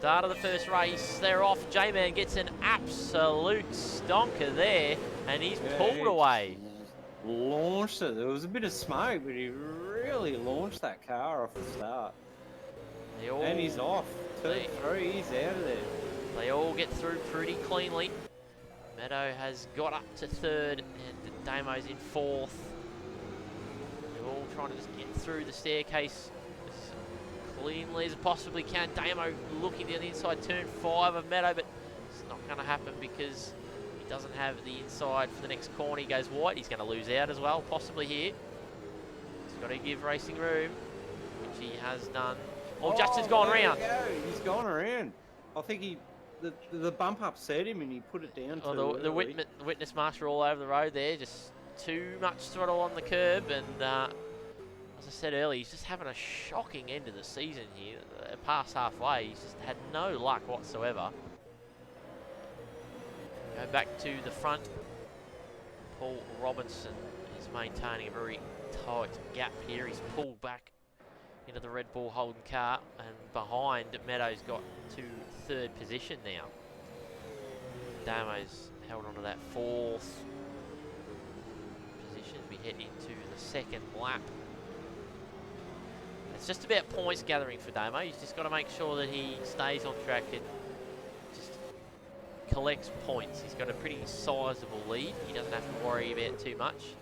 Start of the first race, they're off. J-Man gets an absolute stonker there, and he's pulled away. Launched it. There was a bit of smoke, but he really launched that car off the start. And he's off. 2-3, he's out of there. They all get through pretty cleanly. Meadow has got up to third, and Damo's in fourth. They're all trying to just get through the staircase as cleanly as possibly can. Damo looking down the inside turn 5 of Meadow, but it's not going to happen because he doesn't have the inside for the next corner. He goes wide. He's going to lose out as well, possibly here. He's got to give racing room, which he has done. Oh, Justin's gone around. He's gone around. I think the bump upset him and he put it down. The witness marks are all over the road there. Just too much throttle on the curb, and as I said earlier, he's just having a shocking end of the season here. Past halfway, he's just had no luck whatsoever. Go back to the front. Paul Robinson is maintaining a very tight gap here. He's pulled back into the Red Bull Holden car, and behind Meadows got to third position now. Damo's held on to that fourth position as we head into the second lap. It's just about points gathering for Damo. He's just got to make sure that he stays on track and just collects points. He's got a pretty sizable lead. He doesn't have to worry about too much.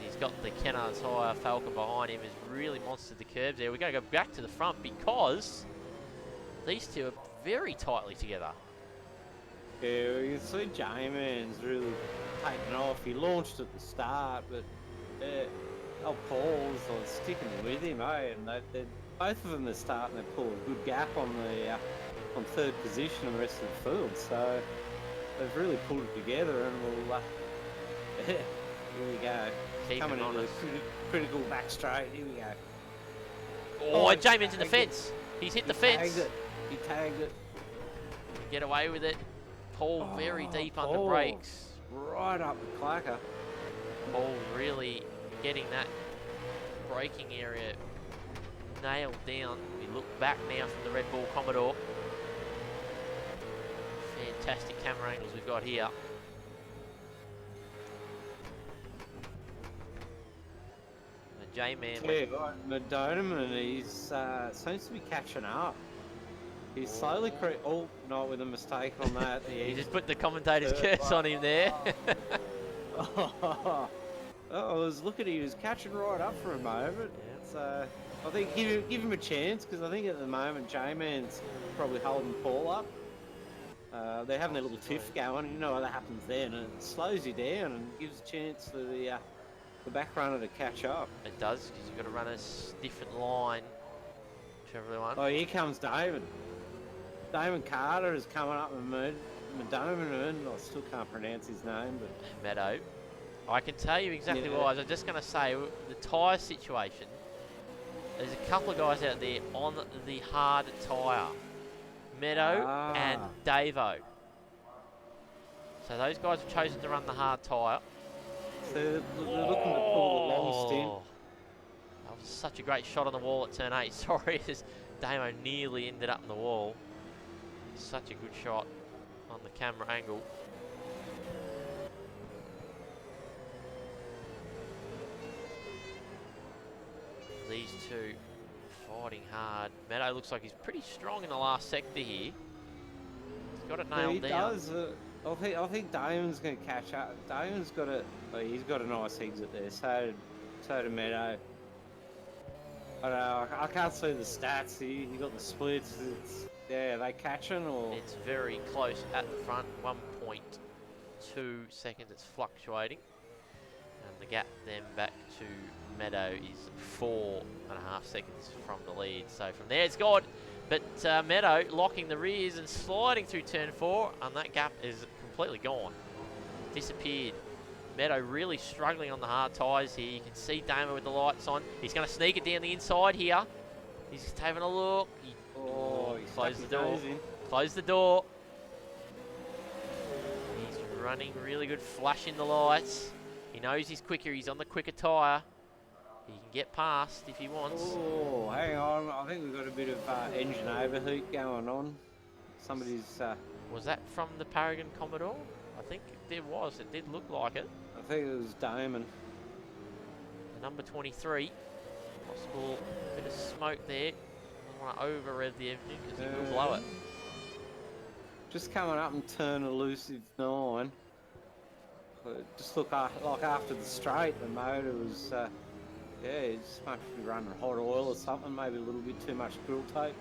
He's got the Kennard's Hire Falcon behind him, has really monstered the curbs there. We're going to go back to the front because these two are very tightly together. Yeah, you can see J-Man's really taken off. He launched at the start, but Paul's sticking with him, and both of them are starting to pull a good gap on the on third position and the rest of the field. So they've really pulled it together, and we'll here we go. Coming into the critical back straight. Here we go. Oh, J-Man's in the fence. He's hit the fence. He tagged it. Get away with it. Paul very deep under brakes. Right up the clacker. Paul really getting that braking area nailed down. We look back now from the Red Bull Commodore. Fantastic camera angles we've got here. J-Man. Yeah, Madonna, he's seems to be catching up. He's slowly not with a mistake on that. He just put the commentator's curse on him there. I was looking, he was catching right up for a moment. Yeah. So I think give him a chance, because I think at the moment J-Man's probably holding Paul up. They're having a little tiff going. You know what that happens then, and it slows you down and gives a chance for the back runner to catch up. It does, because you've got to run a different line to everyone. Oh, here comes David. Damon Carter is coming up with Meadow. I still can't pronounce his name, but Meadow. I can tell you exactly why. I'm just going to say the tyre situation. There's a couple of guys out there on the hard tyre. Meadow and Davo. So those guys have chosen to run the hard tyre. So they're looking to pull a long stint. That was such a great shot on the wall at turn 8. Sorry, as Damo nearly ended up in the wall. Such a good shot on the camera angle. These two fighting hard. Meadow looks like he's pretty strong in the last sector here. He's got it nailed down. He does. I think Damon's going to catch up. Damon's got a. He's got a nice exit there. So did Meadow. I don't know. I can't see the stats. He got the splits. Are they catching or? It's very close at the front. 1.2 seconds. It's fluctuating, and the gap then back to Meadow is 4.5 seconds from the lead. So from there it's gone. But Meadow locking the rears and sliding through turn 4, and that gap is completely gone. Disappeared. Meadow really struggling on the hard tyres here. You can see Damo with the lights on. He's going to sneak it down the inside here. He's just having a look. He closed the door. Close the door. He's running really good, flashing the lights. He knows he's quicker. He's on the quicker tyre. He can get past if he wants. Oh, hang on. I think we've got a bit of engine overheat going on. Somebody's, Was that from the Paragon Commodore? I think there was. It did look like it. I think it was Damon. Number 23. Possible bit of smoke there. Don't want to over-rev the engine because he will blow it. Just coming up and turn elusive 9. Just look like after the straight, the motor was, yeah, it just might be running hot oil or something, maybe a little bit too much grill tape.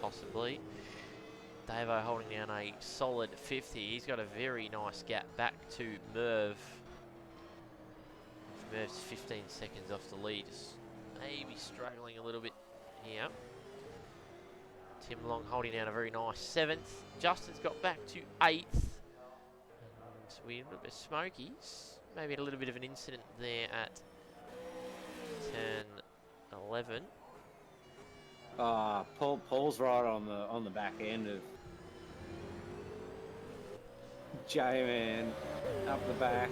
Possibly. Davo holding down a solid 50. He's got a very nice gap back to Merv. Merv's 15 seconds off the lead. Just maybe struggling a little bit here. Tim Long holding down a very nice 7th. Justin's got back to 8th. And we a little bit of smokies. Maybe a little bit of an incident there at turn 11. Paul's right on the back end of J-Man up the back.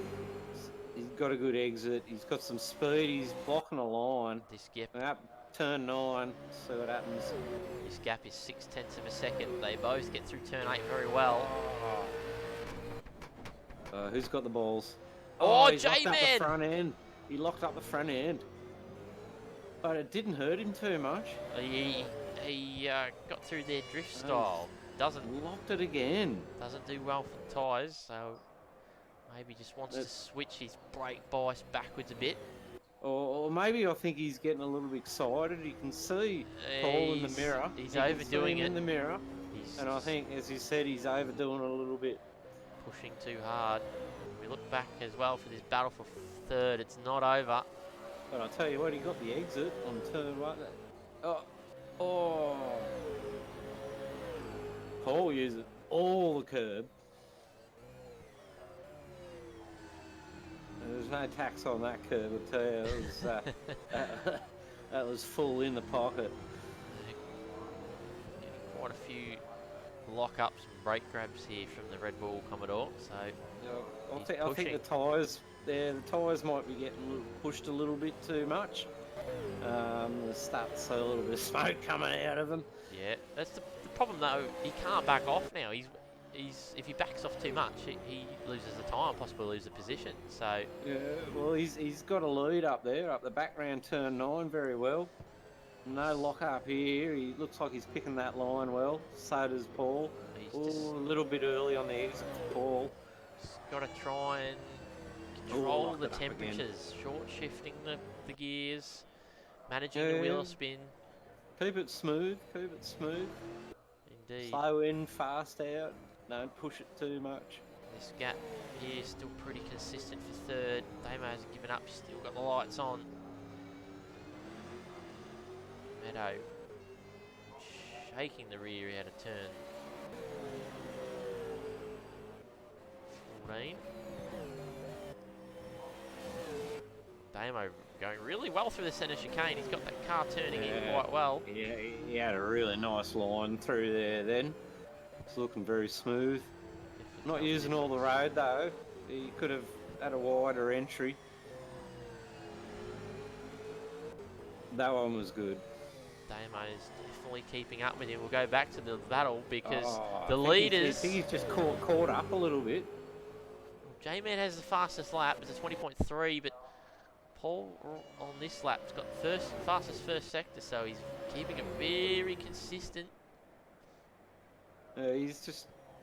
He's got a good exit. He's got some speed. He's blocking a line. This gap. Up turn 9. See what happens. This gap is 0.6 of a second. They both get through turn 8 very well. Who's got the balls? Oh, he's locked up the J-Man! front end. He locked up the front end. But it didn't hurt him too much. He got through their drift style. Locked it again. Doesn't do well for the tyres, so maybe just wants to switch his brake bias backwards a bit. Or maybe I think he's getting a little bit excited. You can see Paul in the mirror. He's overdoing it in the mirror. And I think, as you said, he's overdoing it a little bit. Pushing too hard. We look back as well for this battle for 3rd. It's not over. But I'll tell you what, he got the exit on turn 1. Oh. Paul uses all the curb. There's no tax on that curb, I'll tell you. It was, that was full in the pocket. Getting quite a few lock-ups and brake grabs here from the Red Bull Commodore. So I think the tyres there, the tyres might be getting pushed a little bit too much. There's starting to see a little bit of smoke coming out of them. Yeah, that's the problem though. He can't back off now. He's if he backs off too much, he loses the time, possibly lose the position. So yeah, well, he's got a lead up there, up the back round turn 9 very well. No lock up here. He looks like he's picking that line well. So does Paul. A little bit early on the exit for Paul. Just got to try and control the temperatures, short shifting the gears, managing the wheel spin. Keep it smooth. Keep it smooth. Indeed. Slow in, fast out. Don't push it too much. This gap here is still pretty consistent for 3rd. Damo hasn't given up. He's still got the lights on. Meadow shaking the rear out of turn 14. Damo going really well through the centre chicane. He's got that car turning in quite well. Yeah, he had a really nice line through there then. It's looking very smooth. Not using all the road though. He could have had a wider entry. That one was good. Damo's definitely keeping up with him. We'll go back to the battle because the leaders... I think he's just caught up a little bit. J-Man has the fastest lap. It's a 20.3, but Paul on this lap's got fastest first sector, so he's keeping it very consistent.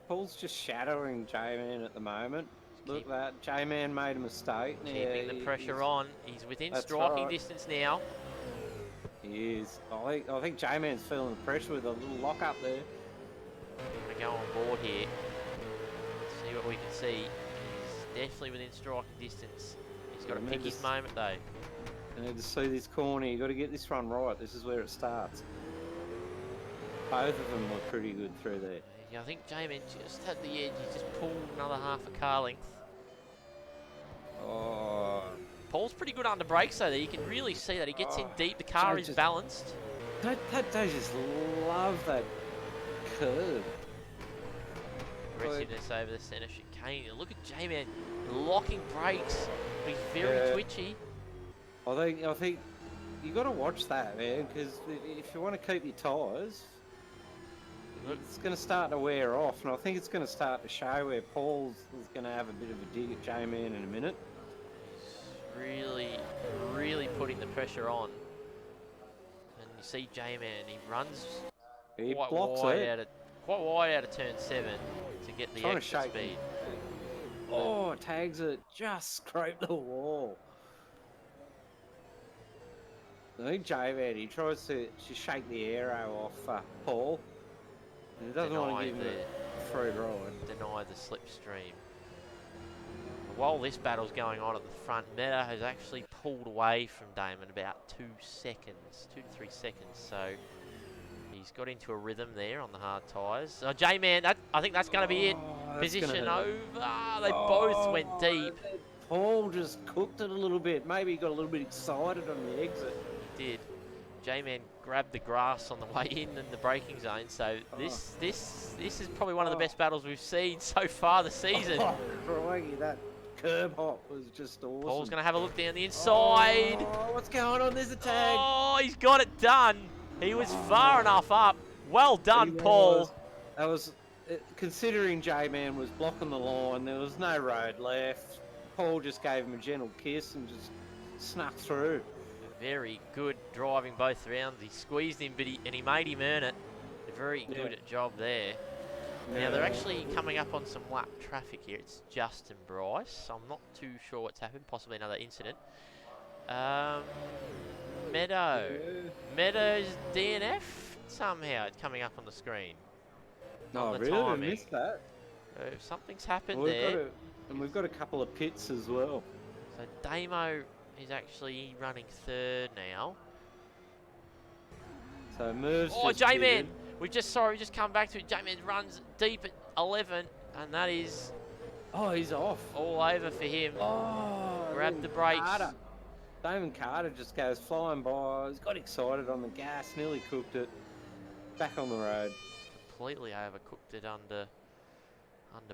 Paul's just shadowing J-Man at the moment. Look, that J-Man made a mistake. Keeping the pressure on. He's within striking distance now. He is. I think J-Man's feeling the pressure with a little lock up there. I'm going to go on board here. See what we can see. He's definitely within striking distance. He's got to pick his moment though. You need to see this corner. You've got to get this run right. This is where it starts. Both of them were pretty good through there. Yeah, I think J-Man just had the edge. He just pulled another half a car length. Oh. Paul's pretty good under brakes though. You can really see that he gets in deep. The car is balanced. They just love that curve. Aggressiveness over the centre chicane. Look at J-Man locking brakes. He's very twitchy. I think you got to watch that, man, because if you want to keep your tyres, it's going to start to wear off, and I think it's going to start to show where Paul's is going to have a bit of a dig at J-Man in a minute. He's really putting the pressure on. And you see J-Man, he runs He quite blocks wide it. quite wide out of turn 7 to get the Trying to exit shake speed. Oh, tags it, just scraped the wall. I think J-Man, he tries to shake the aero off Paul. And he doesn't want to give him a free ride. Deny the slipstream. While this battle's going on at the front, Meta has actually pulled away from Damon about 2 seconds, 2 to 3 seconds. So he's got into a rhythm there on the hard tyres. J-Man, I think that's going to be it. Position over. They both went deep. Paul just cooked it a little bit. Maybe he got a little bit excited on the exit. He did. J-Man grabbed the grass on the way in the braking zone. So this is probably one of the best battles we've seen so far this season. Crikey, that curb hop was just awesome. Paul's going to have a look down the inside. Oh, what's going on? There's a tag. Oh, he's got it done. He was far enough up. Well done, Paul. That was considering J-Man was blocking the line. There was no road left. Paul just gave him a gentle kiss and just snuck through. Very good driving both rounds. He squeezed him, but he made him earn it. A very good job there. Now, they're actually coming up on some lap traffic here. It's Justin Bryce. I'm not too sure what's happened. Possibly another incident. Meadow. Meadow's DNF somehow. It's coming up on the screen. No, really? I missed that. Something's happened there. And we've got a couple of pits as well. So Damo is actually running 3rd now. So Merv's J-Man! We just come back to it. J-Man runs deep at 11, and that is... Oh, he's off. All over for him. Oh, grab the brakes. Damon Carter just goes flying by. He's got excited on the gas, nearly cooked it. Back on the road. Completely overcooked it under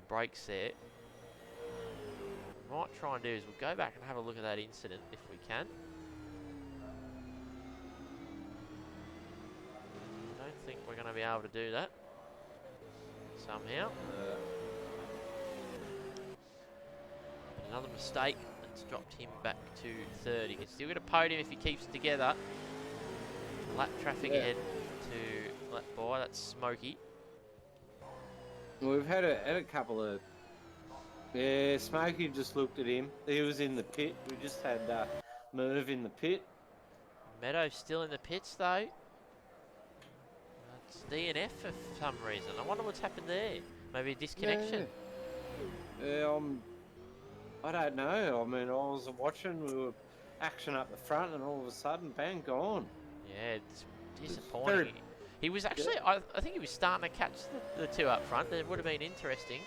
brakes there. What might try and do is we'll go back and have a look at that incident if we can. I don't think we're going to be able to do that somehow. Another mistake that's dropped him back to 3rd. He can still get a podium if he keeps it together. Lap traffic ahead to lap by. That's Smokey. We've had a couple of... Yeah, Smokey just looked at him. He was in the pit. We just had Merv in the pit. Meadows still in the pits though. It's DNF for some reason. I wonder what's happened there. Maybe a disconnection. Yeah, I don't know. I mean, I was watching. We were action up the front, and all of a sudden, bang, gone. Yeah, it's disappointing. He was actually, I think he was starting to catch the 2 up front. It would have been interesting.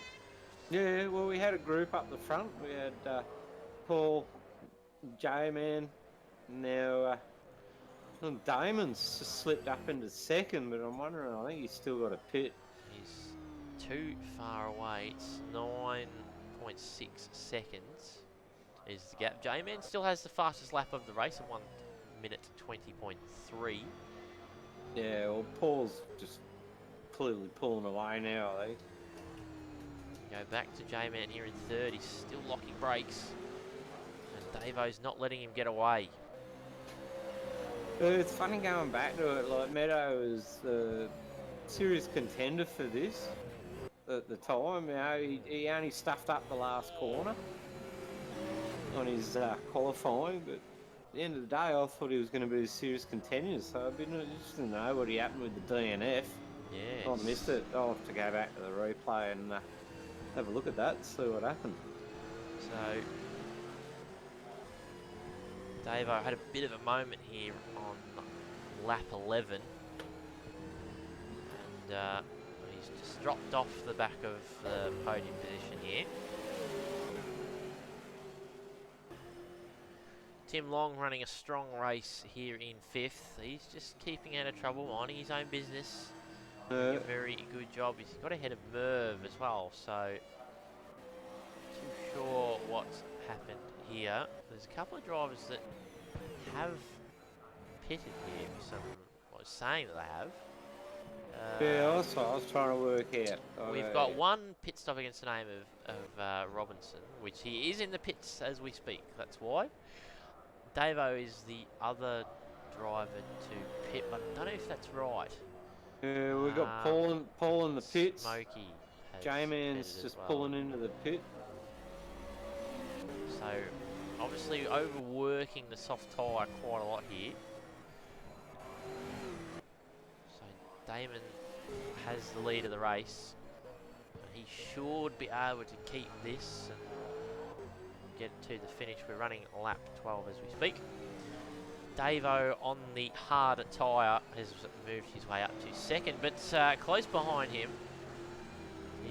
Yeah, well, we had a group up the front. We had Paul, J-Man, now Damon's just slipped up into 2nd, but I'm wondering, I think he's still got a pit. He's too far away. It's 9.6 seconds is the gap. J-Man still has the fastest lap of the race at 1 minute 20.3. Yeah, well, Paul's just clearly pulling away now, eh? Go back to J-Man here in 3rd. He's still locking brakes. And Davo's not letting him get away. It's funny going back to it. Like, Meadow is a serious contender for this at the time. You know, he only stuffed up the last corner on his qualifying, but at the end of the day, I thought he was going to be a serious contender, so I'd be interested to know what happened with the DNF. Yes. I missed it. I'll have to go back to the replay and have a look at that, see what happened. So, Davo had a bit of a moment here on lap 11. And he's just dropped off the back of the podium position here. Tim Long running a strong race here in 5th. He's just keeping out of trouble, minding his own business. Doing a very good job. He's got ahead of Merv as well, so too sure what's happened here. There's a couple of drivers that have pitted here. I was saying that they have. Yeah, that's what I was trying to work out. We've got one pit stop against the name of Robinson, which he is in the pits as we speak. That's why. Davo is the other driver to pit, but I don't know if that's right. Yeah, we've got Paul in the pits. Smokey has J-Man's pitted just as well. pulling into the pit. So, obviously overworking the soft tyre quite a lot here. So, Damon has the lead of the race. He should be able to keep this and get to the finish. We're running lap 12 as we speak. Davo on the harder tyre has moved his way up to second, but close behind him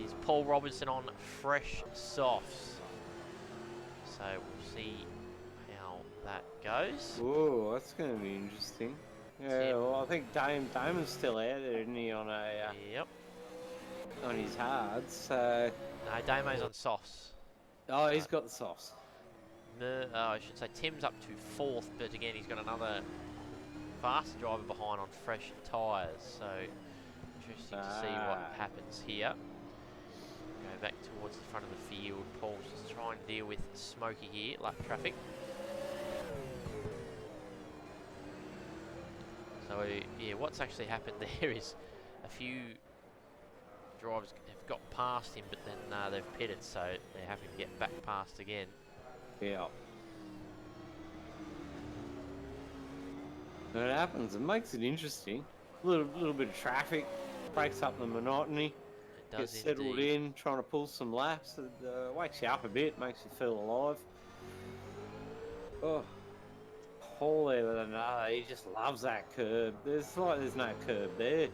is Paul Robinson on fresh softs. So we'll see how that goes. Oh, that's going to be interesting. Yeah, well, I think Damon's still out there, isn't he, on a Yep. on his hards? So No, Damo's on softs. oh, he's got the softs. I should say Tim's up to fourth, but again he's got another fast driver behind on fresh tyres. So interesting to see what happens here. Go back towards the front of the field. Paul's just trying to deal with Smokey here, lap traffic. So yeah, what's actually happened there is a few drivers have got past him, but then they've pitted, so they're having to get back past again. Yeah. When it happens, it makes it interesting. A little bit of traffic, breaks up the monotony. It does Get settled in, trying to pull some laps. It wakes you up a bit, makes you feel alive. Oh, Paul there with another. He just loves that curb. There's no curb there.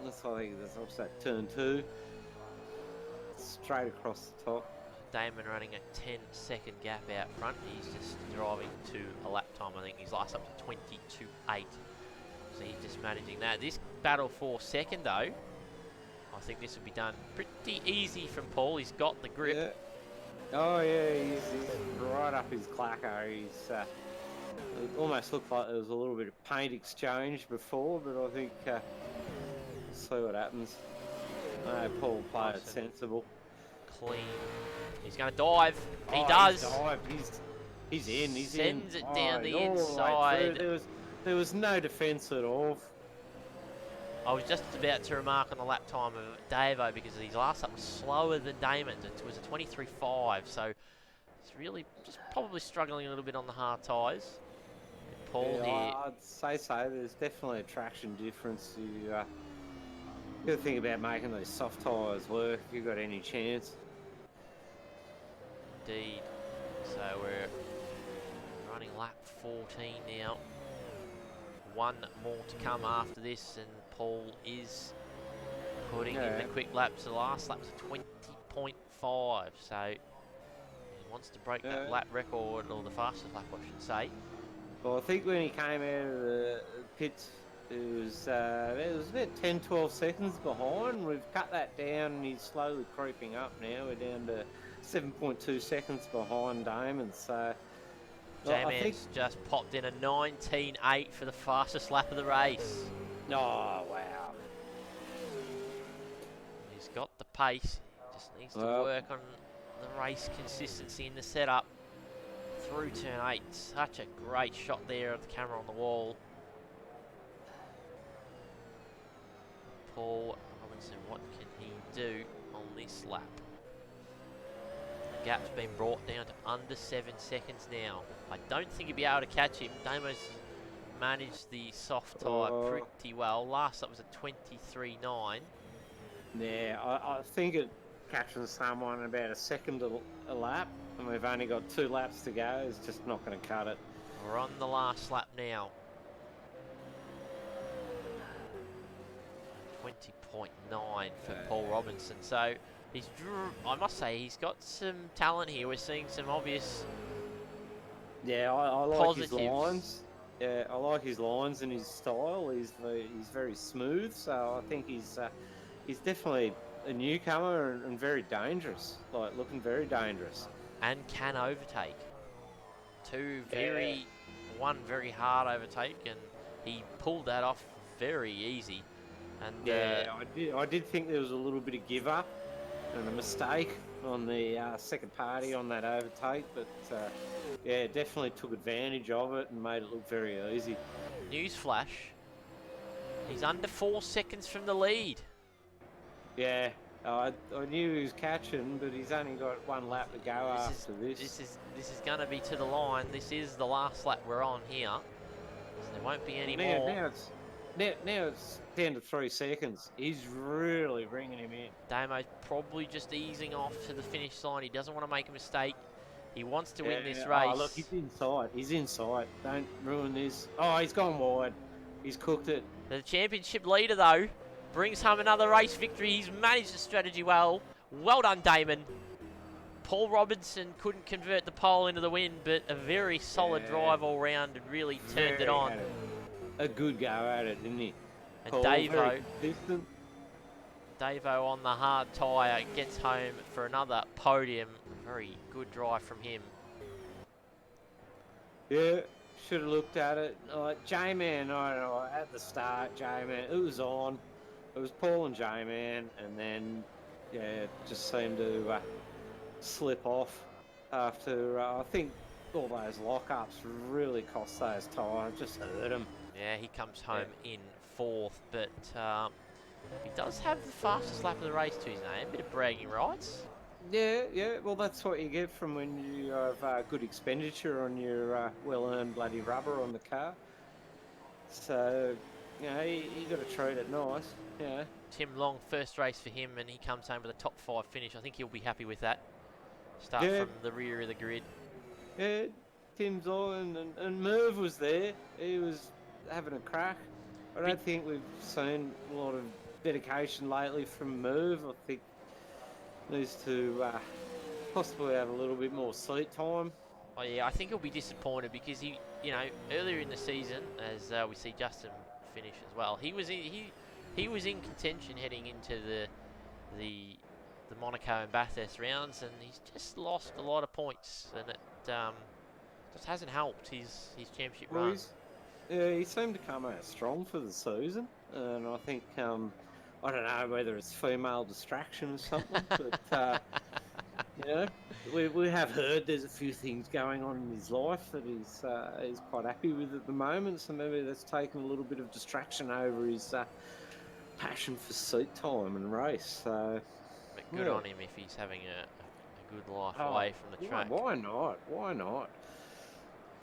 That's why I think there's also that turn 2. Straight across the top. Damon running a 10-second gap out front. He's just driving to a lap time. I think he's last up to 22.8. So he's just managing that. This battle for second, though, I think this will be done pretty easy from Paul. He's got the grip. Yeah. Oh yeah, he's right up his clacker. He's it almost looked like there was a little bit of paint exchange before, but I think we'll see what happens. Paul played it sensible. Clean. He's going to dive. He He's does. dived. He's in. He's Sends in. it down the all way inside. through. There was no defence at all. I was just about to remark on the lap time of Davo because his last lap was slower than Damon's. It was a 23.5, so it's really just probably struggling a little bit on the hard tyres. Paul here. I'd say so. There's definitely a traction difference. You got to think about making those soft tyres work if you've got any chance. Indeed. So we're running lap 14 now. One more to come after this, and Paul is putting in the quick laps. The last lap was a 20.5, so he wants to break that lap record, or the fastest lap, I should say. Well, I think when he came out of the pits, it was about 10-12 seconds behind. We've cut that down, and he's slowly creeping up now. We're down to 7.2 seconds behind Damon, so... J-Man's just popped in a 19.8 for the fastest lap of the race. Oh, wow. He's got the pace, just needs to work on the race consistency in the setup through turn 8. Such a great shot there of the camera on the wall. Paul Robinson, what can he do on this lap? The gap's been brought down to under 7 seconds now. I don't think he'll be able to catch him. Damo's managed the soft tyre pretty well. Last up was a 23.9. Yeah, I think it catches someone about a second a lap, and we've only got 2 laps to go. It's just not going to cut it. We're on the last lap now. 20.9 for Paul Robinson. So he's, I must say, he's got some talent here. We're seeing some obvious. Yeah, I like positives. His lines. Yeah, I like his lines and his style. He's very smooth, so I think he's definitely a newcomer and very dangerous. Looking very dangerous. And can overtake. Two very one very hard overtake, and he pulled that off very easy. And Yeah, I did think there was a little bit of give up and a mistake on the second party on that overtake, but yeah, definitely took advantage of it and made it look very easy. newsflash, he's under 4 seconds from the lead. Yeah, I knew he was catching, but he's only got one lap to go after this. This is going to be to the line. This is the last lap we're on here. So there won't be any more. Now it's down to 3 seconds. He's really bringing him in. Damo's probably just easing off to the finish line. He doesn't want to make a mistake. He wants to win this race. Oh, look, he's inside. He's inside. Don't ruin this. Oh, he's gone wide. He's cooked it. The championship leader, though, brings home another race victory. He's managed the strategy well. Well done, Damon. Paul Robinson couldn't convert the pole into the win, but a very solid drive all round and really turned it on. A good go at it, didn't he? And Paul, Davo on the hard tyre gets home for another podium. Very good drive from him. Yeah, should have looked at it. J-Man, I don't know, at the start, J-Man, it was on. It was Paul and J-Man, and then, yeah, it just seemed to slip off after, I think all those lockups really cost those tyres, just hurt him. Yeah, he comes home in 4th, but he does have the fastest lap of the race to his name. A bit of bragging rights. Yeah, well, that's what you get from when you have good expenditure on your well-earned bloody rubber on the car. So, you know, you got to treat it nice, you know. Tim Long, first race for him, and he comes home with a top 5 finish. I think he'll be happy with that. Start from the rear of the grid. Yeah, Tim's on, and Merv was there. He was having a crack. I don't think we've seen a lot of dedication lately from Merv. I think needs to possibly have a little bit more seat time. Oh yeah, I think he'll be disappointed because he, you know, earlier in the season, as we see Justin finish as well, he was in contention heading into the Monaco and Bathurst rounds, and he's just lost a lot of points, and it just hasn't helped his championship run. Yeah, he seemed to come out strong for the season, and I think I don't know whether it's female distraction or something, but you know, we have heard there's a few things going on in his life that he's quite happy with at the moment, so maybe that's taken a little bit of distraction over his passion for seat time and race. So, but good on him if he's having a good life away from the track. Why not? Why not?